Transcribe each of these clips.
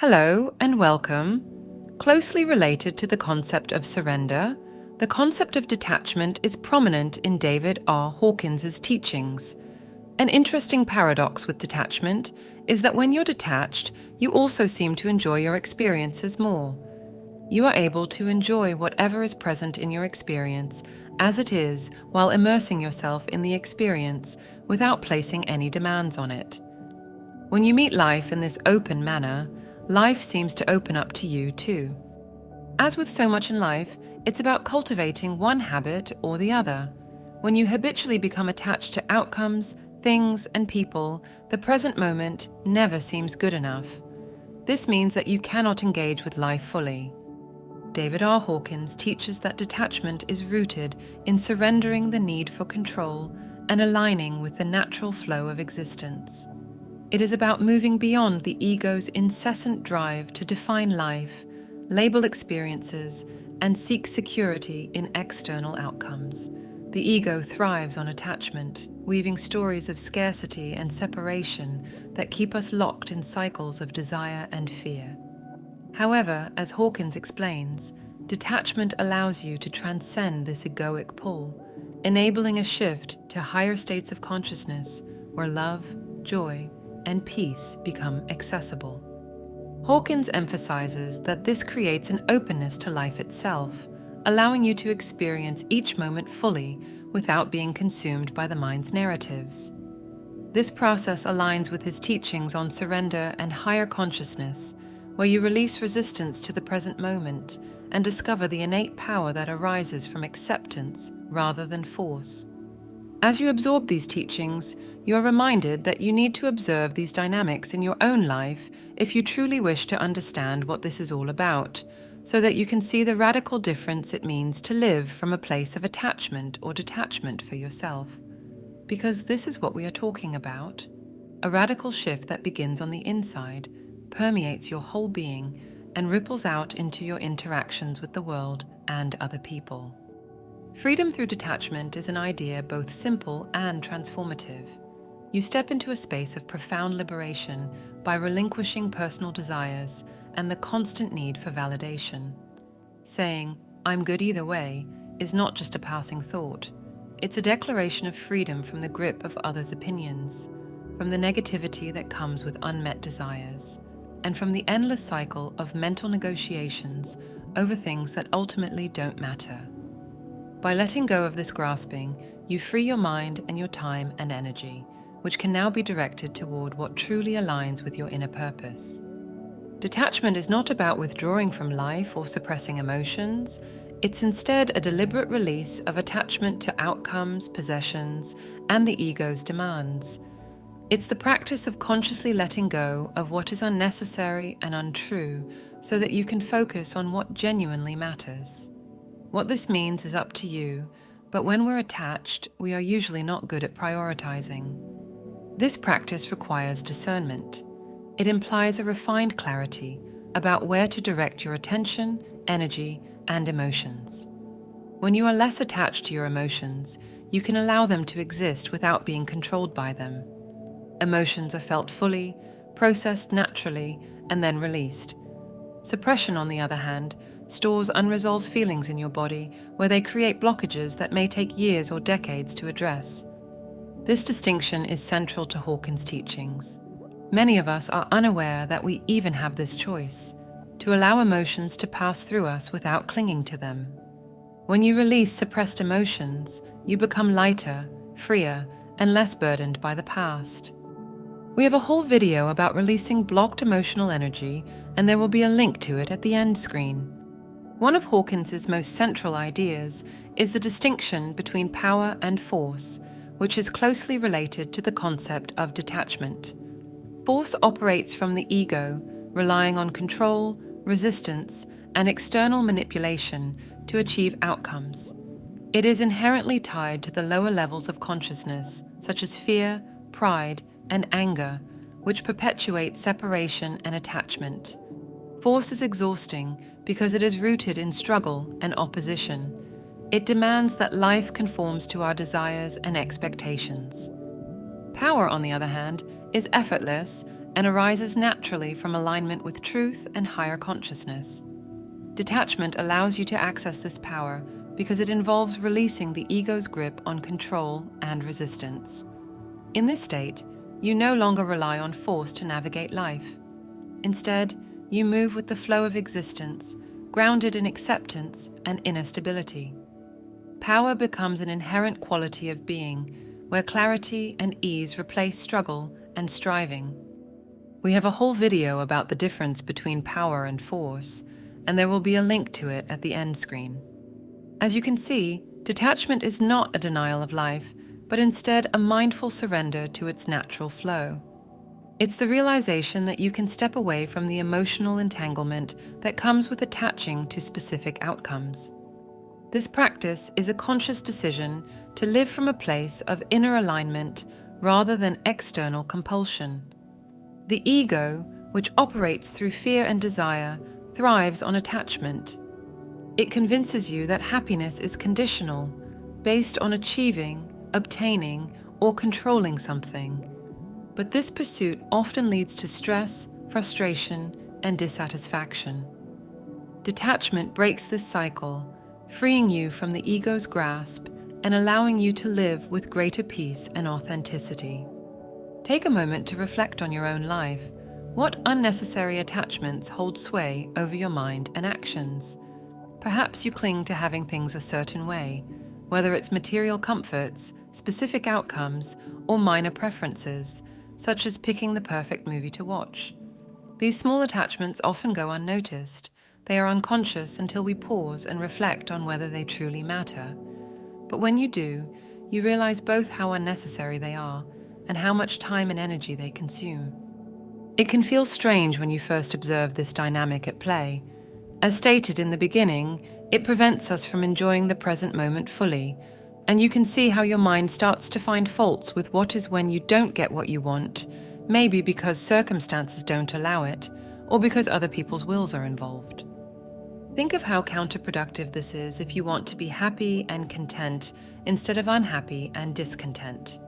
Hello and welcome. Closely related to the concept of surrender, the concept of detachment is prominent in David R. Hawkins' teachings. An interesting paradox with detachment is that when you're detached, you also seem to enjoy your experiences more. You are able to enjoy whatever is present in your experience as it is while immersing yourself in the experience without placing any demands on it. When you meet life in this open manner, life seems to open up to you too. As with so much in life, it's about cultivating one habit or the other. When you habitually become attached to outcomes, things, and people, the present moment never seems good enough. This means that you cannot engage with life fully. David R. Hawkins teaches that detachment is rooted in surrendering the need for control and aligning with the natural flow of existence. It is about moving beyond the ego's incessant drive to define life, label experiences, and seek security in external outcomes. The ego thrives on attachment, weaving stories of scarcity and separation that keep us locked in cycles of desire and fear. However, as Hawkins explains, detachment allows you to transcend this egoic pull, enabling a shift to higher states of consciousness where love, joy, and peace become accessible. Hawkins emphasizes that this creates an openness to life itself, allowing you to experience each moment fully without being consumed by the mind's narratives. This process aligns with his teachings on surrender and higher consciousness, where you release resistance to the present moment and discover the innate power that arises from acceptance rather than force. As you absorb these teachings, you are reminded that you need to observe these dynamics in your own life if you truly wish to understand what this is all about, so that you can see the radical difference it means to live from a place of attachment or detachment for yourself. Because this is what we are talking about. A radical shift that begins on the inside, permeates your whole being, and ripples out into your interactions with the world and other people. Freedom through detachment is an idea both simple and transformative. You step into a space of profound liberation by relinquishing personal desires and the constant need for validation. Saying, "I'm good either way," is not just a passing thought. It's a declaration of freedom from the grip of others' opinions, from the negativity that comes with unmet desires, and from the endless cycle of mental negotiations over things that ultimately don't matter. By letting go of this grasping, you free your mind and your time and energy, which can now be directed toward what truly aligns with your inner purpose. Detachment is not about withdrawing from life or suppressing emotions. It's instead a deliberate release of attachment to outcomes, possessions, and the ego's demands. It's the practice of consciously letting go of what is unnecessary and untrue so that you can focus on what genuinely matters. What this means is up to you, but when we're attached, we are usually not good at prioritizing. This practice requires discernment. It implies a refined clarity about where to direct your attention, energy, and emotions. When you are less attached to your emotions, you can allow them to exist without being controlled by them. Emotions are felt fully, processed naturally, and then released. Suppression, on the other hand, stores unresolved feelings in your body where they create blockages that may take years or decades to address. This distinction is central to Hawkins' teachings. Many of us are unaware that we even have this choice, to allow emotions to pass through us without clinging to them. When you release suppressed emotions, you become lighter, freer, and less burdened by the past. We have a whole video about releasing blocked emotional energy, and there will be a link to it at the end screen. One of Hawkins' most central ideas is the distinction between power and force, which is closely related to the concept of detachment. Force operates from the ego, relying on control, resistance, and external manipulation to achieve outcomes. It is inherently tied to the lower levels of consciousness, such as fear, pride, and anger, which perpetuate separation and attachment. Force is exhausting because it is rooted in struggle and opposition. It demands that life conforms to our desires and expectations. Power, on the other hand, is effortless and arises naturally from alignment with truth and higher consciousness. Detachment allows you to access this power because it involves releasing the ego's grip on control and resistance. In this state, you no longer rely on force to navigate life. Instead, you move with the flow of existence, grounded in acceptance and inner stability. Power becomes an inherent quality of being, where clarity and ease replace struggle and striving. We have a whole video about the difference between power and force, and there will be a link to it at the end screen. As you can see, detachment is not a denial of life, but instead a mindful surrender to its natural flow. It's the realization that you can step away from the emotional entanglement that comes with attaching to specific outcomes. This practice is a conscious decision to live from a place of inner alignment rather than external compulsion. The ego, which operates through fear and desire, thrives on attachment. It convinces you that happiness is conditional, based on achieving, obtaining, or controlling something. But this pursuit often leads to stress, frustration, and dissatisfaction. Detachment breaks this cycle, freeing you from the ego's grasp and allowing you to live with greater peace and authenticity. Take a moment to reflect on your own life. What unnecessary attachments hold sway over your mind and actions? Perhaps you cling to having things a certain way, whether it's material comforts, specific outcomes, or minor preferences, such as picking the perfect movie to watch. These small attachments often go unnoticed. They are unconscious until we pause and reflect on whether they truly matter. But when you do, you realize both how unnecessary they are and how much time and energy they consume. It can feel strange when you first observe this dynamic at play. As stated in the beginning, it prevents us from enjoying the present moment fully, and you can see how your mind starts to find faults with what is when you don't get what you want, maybe because circumstances don't allow it, or because other people's wills are involved. Think of how counterproductive this is if you want to be happy and content instead of unhappy and discontent.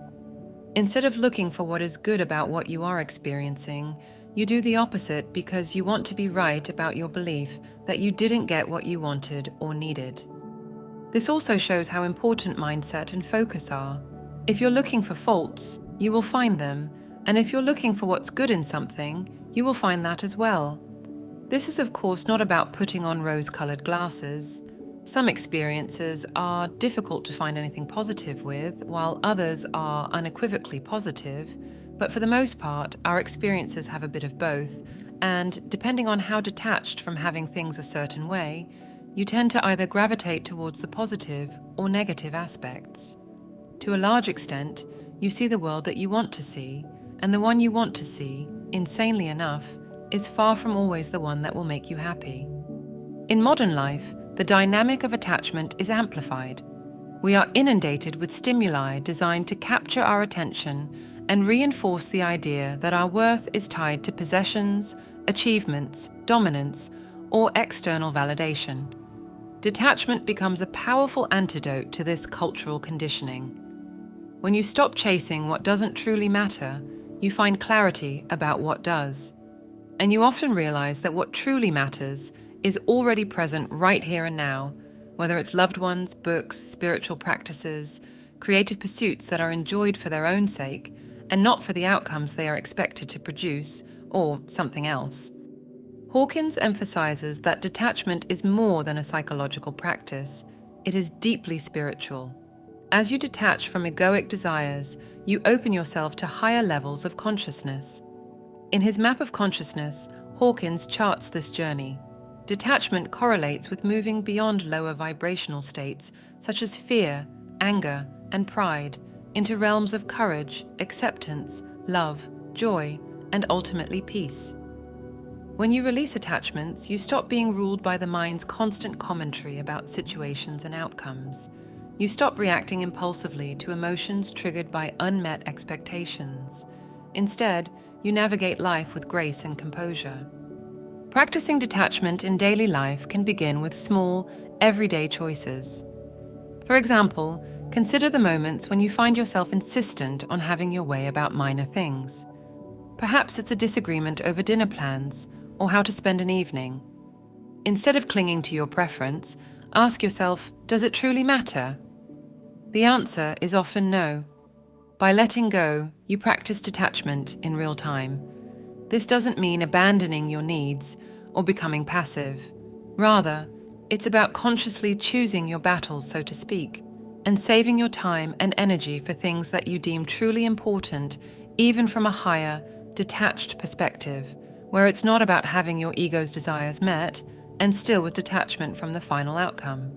Instead of looking for what is good about what you are experiencing, you do the opposite because you want to be right about your belief that you didn't get what you wanted or needed. This also shows how important mindset and focus are. If you're looking for faults, you will find them, and if you're looking for what's good in something, you will find that as well. This is of course not about putting on rose-colored glasses. Some experiences are difficult to find anything positive with, while others are unequivocally positive, but for the most part, our experiences have a bit of both, and depending on how detached from having things a certain way, you tend to either gravitate towards the positive or negative aspects. To a large extent, you see the world that you want to see, and the one you want to see, insanely enough, is far from always the one that will make you happy. In modern life, the dynamic of attachment is amplified. We are inundated with stimuli designed to capture our attention and reinforce the idea that our worth is tied to possessions, achievements, dominance, or external validation. Detachment becomes a powerful antidote to this cultural conditioning. When you stop chasing what doesn't truly matter, you find clarity about what does. And you often realize that what truly matters is already present right here and now, whether it's loved ones, books, spiritual practices, creative pursuits that are enjoyed for their own sake and not for the outcomes they are expected to produce, or something else. Hawkins emphasizes that detachment is more than a psychological practice. It is deeply spiritual. As you detach from egoic desires, you open yourself to higher levels of consciousness. In his map of consciousness, Hawkins charts this journey. Detachment correlates with moving beyond lower vibrational states, such as fear, anger, and pride, into realms of courage, acceptance, love, joy, and ultimately peace. When you release attachments, you stop being ruled by the mind's constant commentary about situations and outcomes. You stop reacting impulsively to emotions triggered by unmet expectations. Instead, you navigate life with grace and composure. Practicing detachment in daily life can begin with small, everyday choices. For example, consider the moments when you find yourself insistent on having your way about minor things. Perhaps it's a disagreement over dinner plans or how to spend an evening. Instead of clinging to your preference, ask yourself, does it truly matter? The answer is often no. By letting go, you practice detachment in real time. This doesn't mean abandoning your needs or becoming passive. Rather, it's about consciously choosing your battles, so to speak, and saving your time and energy for things that you deem truly important, even from a higher, detached perspective, where it's not about having your ego's desires met and still with detachment from the final outcome.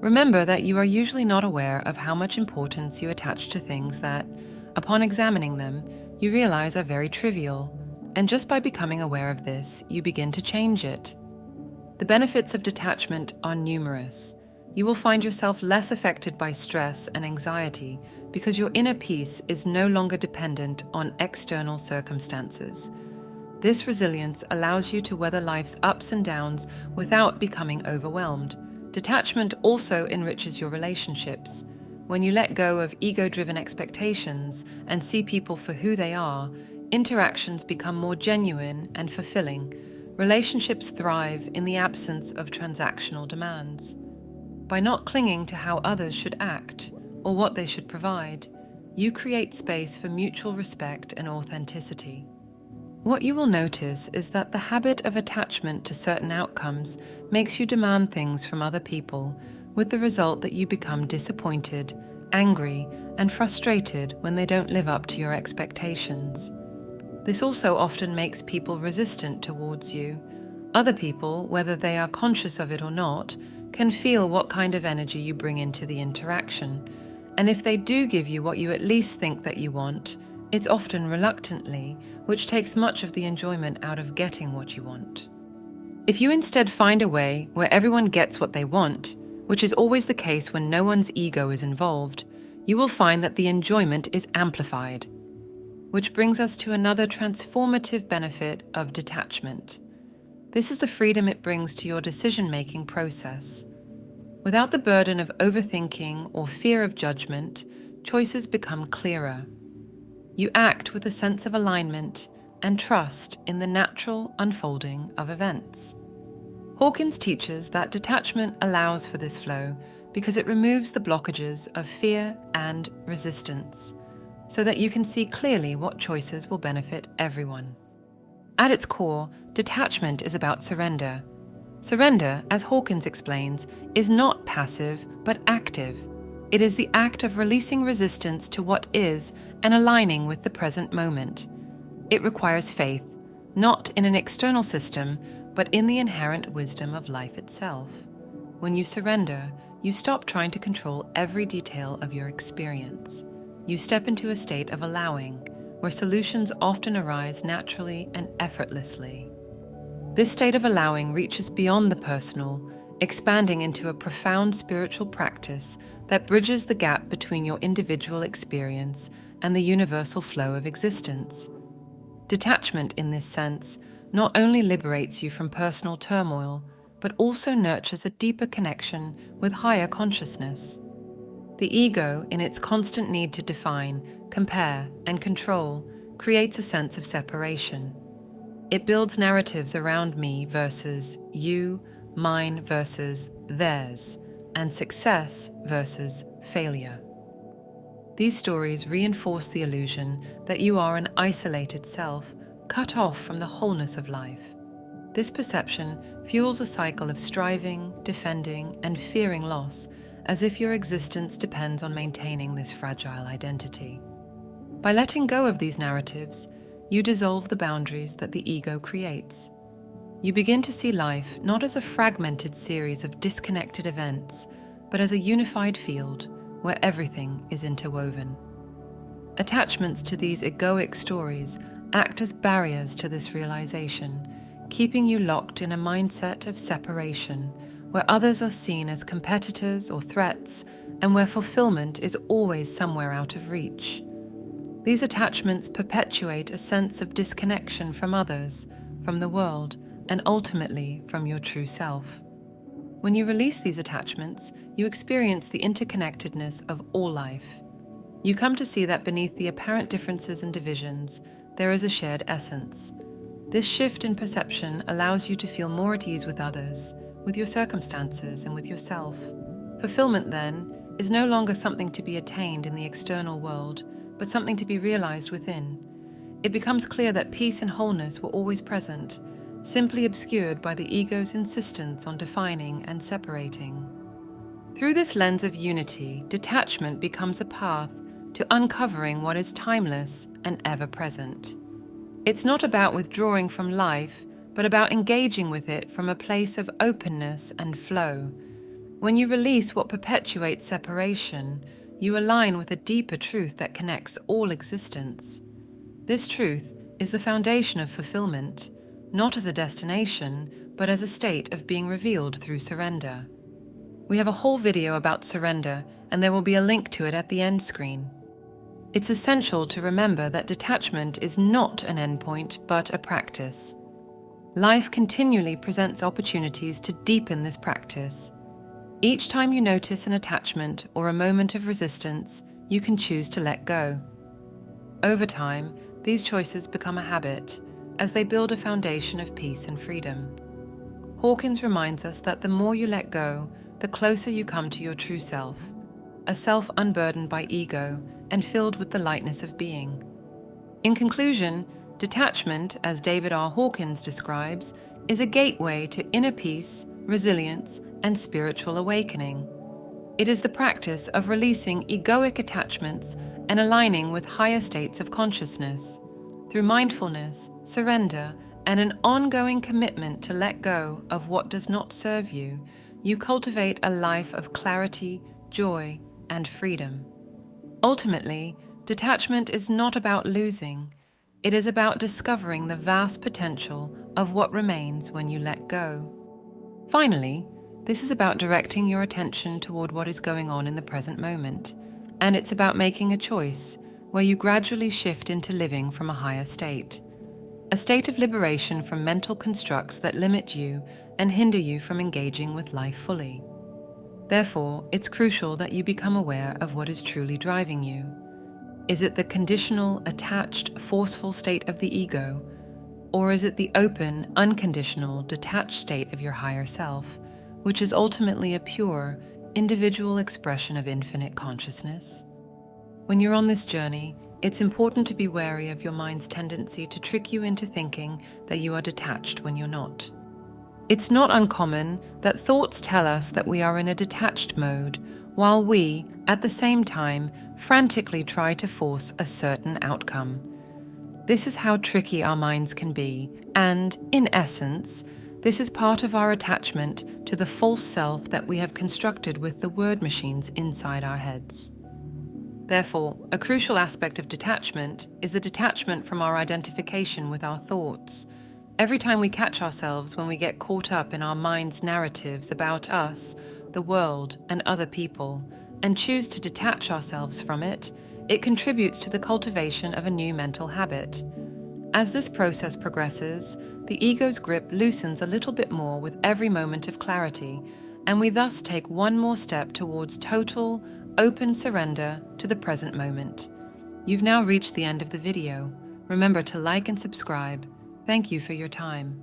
Remember that you are usually not aware of how much importance you attach to things that, upon examining them, you realize are very trivial, and just by becoming aware of this, you begin to change it. The benefits of detachment are numerous. You will find yourself less affected by stress and anxiety because your inner peace is no longer dependent on external circumstances. This resilience allows you to weather life's ups and downs without becoming overwhelmed. Detachment also enriches your relationships. When you let go of ego-driven expectations and see people for who they are, interactions become more genuine and fulfilling. Relationships thrive in the absence of transactional demands. By not clinging to how others should act or what they should provide, you create space for mutual respect and authenticity. What you will notice is that the habit of attachment to certain outcomes makes you demand things from other people, with the result that you become disappointed, angry, and frustrated when they don't live up to your expectations. This also often makes people resistant towards you. Other people, whether they are conscious of it or not, can feel what kind of energy you bring into the interaction. And if they do give you what you at least think that you want, it's often reluctantly, which takes much of the enjoyment out of getting what you want. If you instead find a way where everyone gets what they want, which is always the case when no one's ego is involved, you will find that the enjoyment is amplified. Which brings us to another transformative benefit of detachment. This is the freedom it brings to your decision-making process. Without the burden of overthinking or fear of judgment, choices become clearer. You act with a sense of alignment and trust in the natural unfolding of events. Hawkins teaches that detachment allows for this flow because it removes the blockages of fear and resistance, so that you can see clearly what choices will benefit everyone. At its core, detachment is about surrender. Surrender, as Hawkins explains, is not passive but active. It is the act of releasing resistance to what is and aligning with the present moment. It requires faith, not in an external system, but in the inherent wisdom of life itself. When you surrender, you stop trying to control every detail of your experience. You step into a state of allowing, where solutions often arise naturally and effortlessly. This state of allowing reaches beyond the personal, expanding into a profound spiritual practice that bridges the gap between your individual experience and the universal flow of existence. Detachment, in this sense, not only liberates you from personal turmoil, but also nurtures a deeper connection with higher consciousness. The ego, in its constant need to define, compare, and control, creates a sense of separation. It builds narratives around me versus you, mine versus theirs, and success versus failure. These stories reinforce the illusion that you are an isolated self, cut off from the wholeness of life. This perception fuels a cycle of striving, defending, and fearing loss, as if your existence depends on maintaining this fragile identity. By letting go of these narratives, you dissolve the boundaries that the ego creates. You begin to see life not as a fragmented series of disconnected events, but as a unified field where everything is interwoven. Attachments to these egoic stories act as barriers to this realization, keeping you locked in a mindset of separation, where others are seen as competitors or threats, and where fulfillment is always somewhere out of reach. These attachments perpetuate a sense of disconnection from others, from the world, and ultimately from your true self. When you release these attachments, you experience the interconnectedness of all life. You come to see that beneath the apparent differences and divisions, there is a shared essence. This shift in perception allows you to feel more at ease with others, with your circumstances, and with yourself. Fulfillment, then, is no longer something to be attained in the external world, but something to be realized within. It becomes clear that peace and wholeness were always present, simply obscured by the ego's insistence on defining and separating. Through this lens of unity, detachment becomes a path to uncovering what is timeless and ever-present. It's not about withdrawing from life, but about engaging with it from a place of openness and flow. When you release what perpetuates separation, you align with a deeper truth that connects all existence. This truth is the foundation of fulfillment, not as a destination, but as a state of being revealed through surrender. We have a whole video about surrender, and there will be a link to it at the end screen. It's essential to remember that detachment is not an endpoint, but a practice. Life continually presents opportunities to deepen this practice. Each time you notice an attachment or a moment of resistance, you can choose to let go. Over time, these choices become a habit, as they build a foundation of peace and freedom. Hawkins reminds us that the more you let go, the closer you come to your true self, a self unburdened by ego and filled with the lightness of being. In conclusion, detachment, as David R. Hawkins describes, is a gateway to inner peace, resilience, and spiritual awakening. It is the practice of releasing egoic attachments and aligning with higher states of consciousness. Through mindfulness, surrender, and an ongoing commitment to let go of what does not serve you, you cultivate a life of clarity, joy, and freedom. Ultimately, detachment is not about losing. It is about discovering the vast potential of what remains when you let go. Finally, this is about directing your attention toward what is going on in the present moment, and it's about making a choice where you gradually shift into living from a higher state, a state of liberation from mental constructs that limit you and hinder you from engaging with life fully. Therefore, it's crucial that you become aware of what is truly driving you. Is it the conditional, attached, forceful state of the ego, or is it the open, unconditional, detached state of your higher self, which is ultimately a pure, individual expression of infinite consciousness? When you're on this journey, it's important to be wary of your mind's tendency to trick you into thinking that you are detached when you're not. It's not uncommon that thoughts tell us that we are in a detached mode, while we, at the same time, frantically try to force a certain outcome. This is how tricky our minds can be, and, in essence, this is part of our attachment to the false self that we have constructed with the word machines inside our heads. Therefore, a crucial aspect of detachment is the detachment from our identification with our thoughts. Every time we catch ourselves when we get caught up in our mind's narratives about us, the world, and other people, and choose to detach ourselves from it, it contributes to the cultivation of a new mental habit. As this process progresses, the ego's grip loosens a little bit more with every moment of clarity, and we thus take one more step towards total, open surrender to the present moment. You've now reached the end of the video. Remember to like and subscribe. Thank you for your time.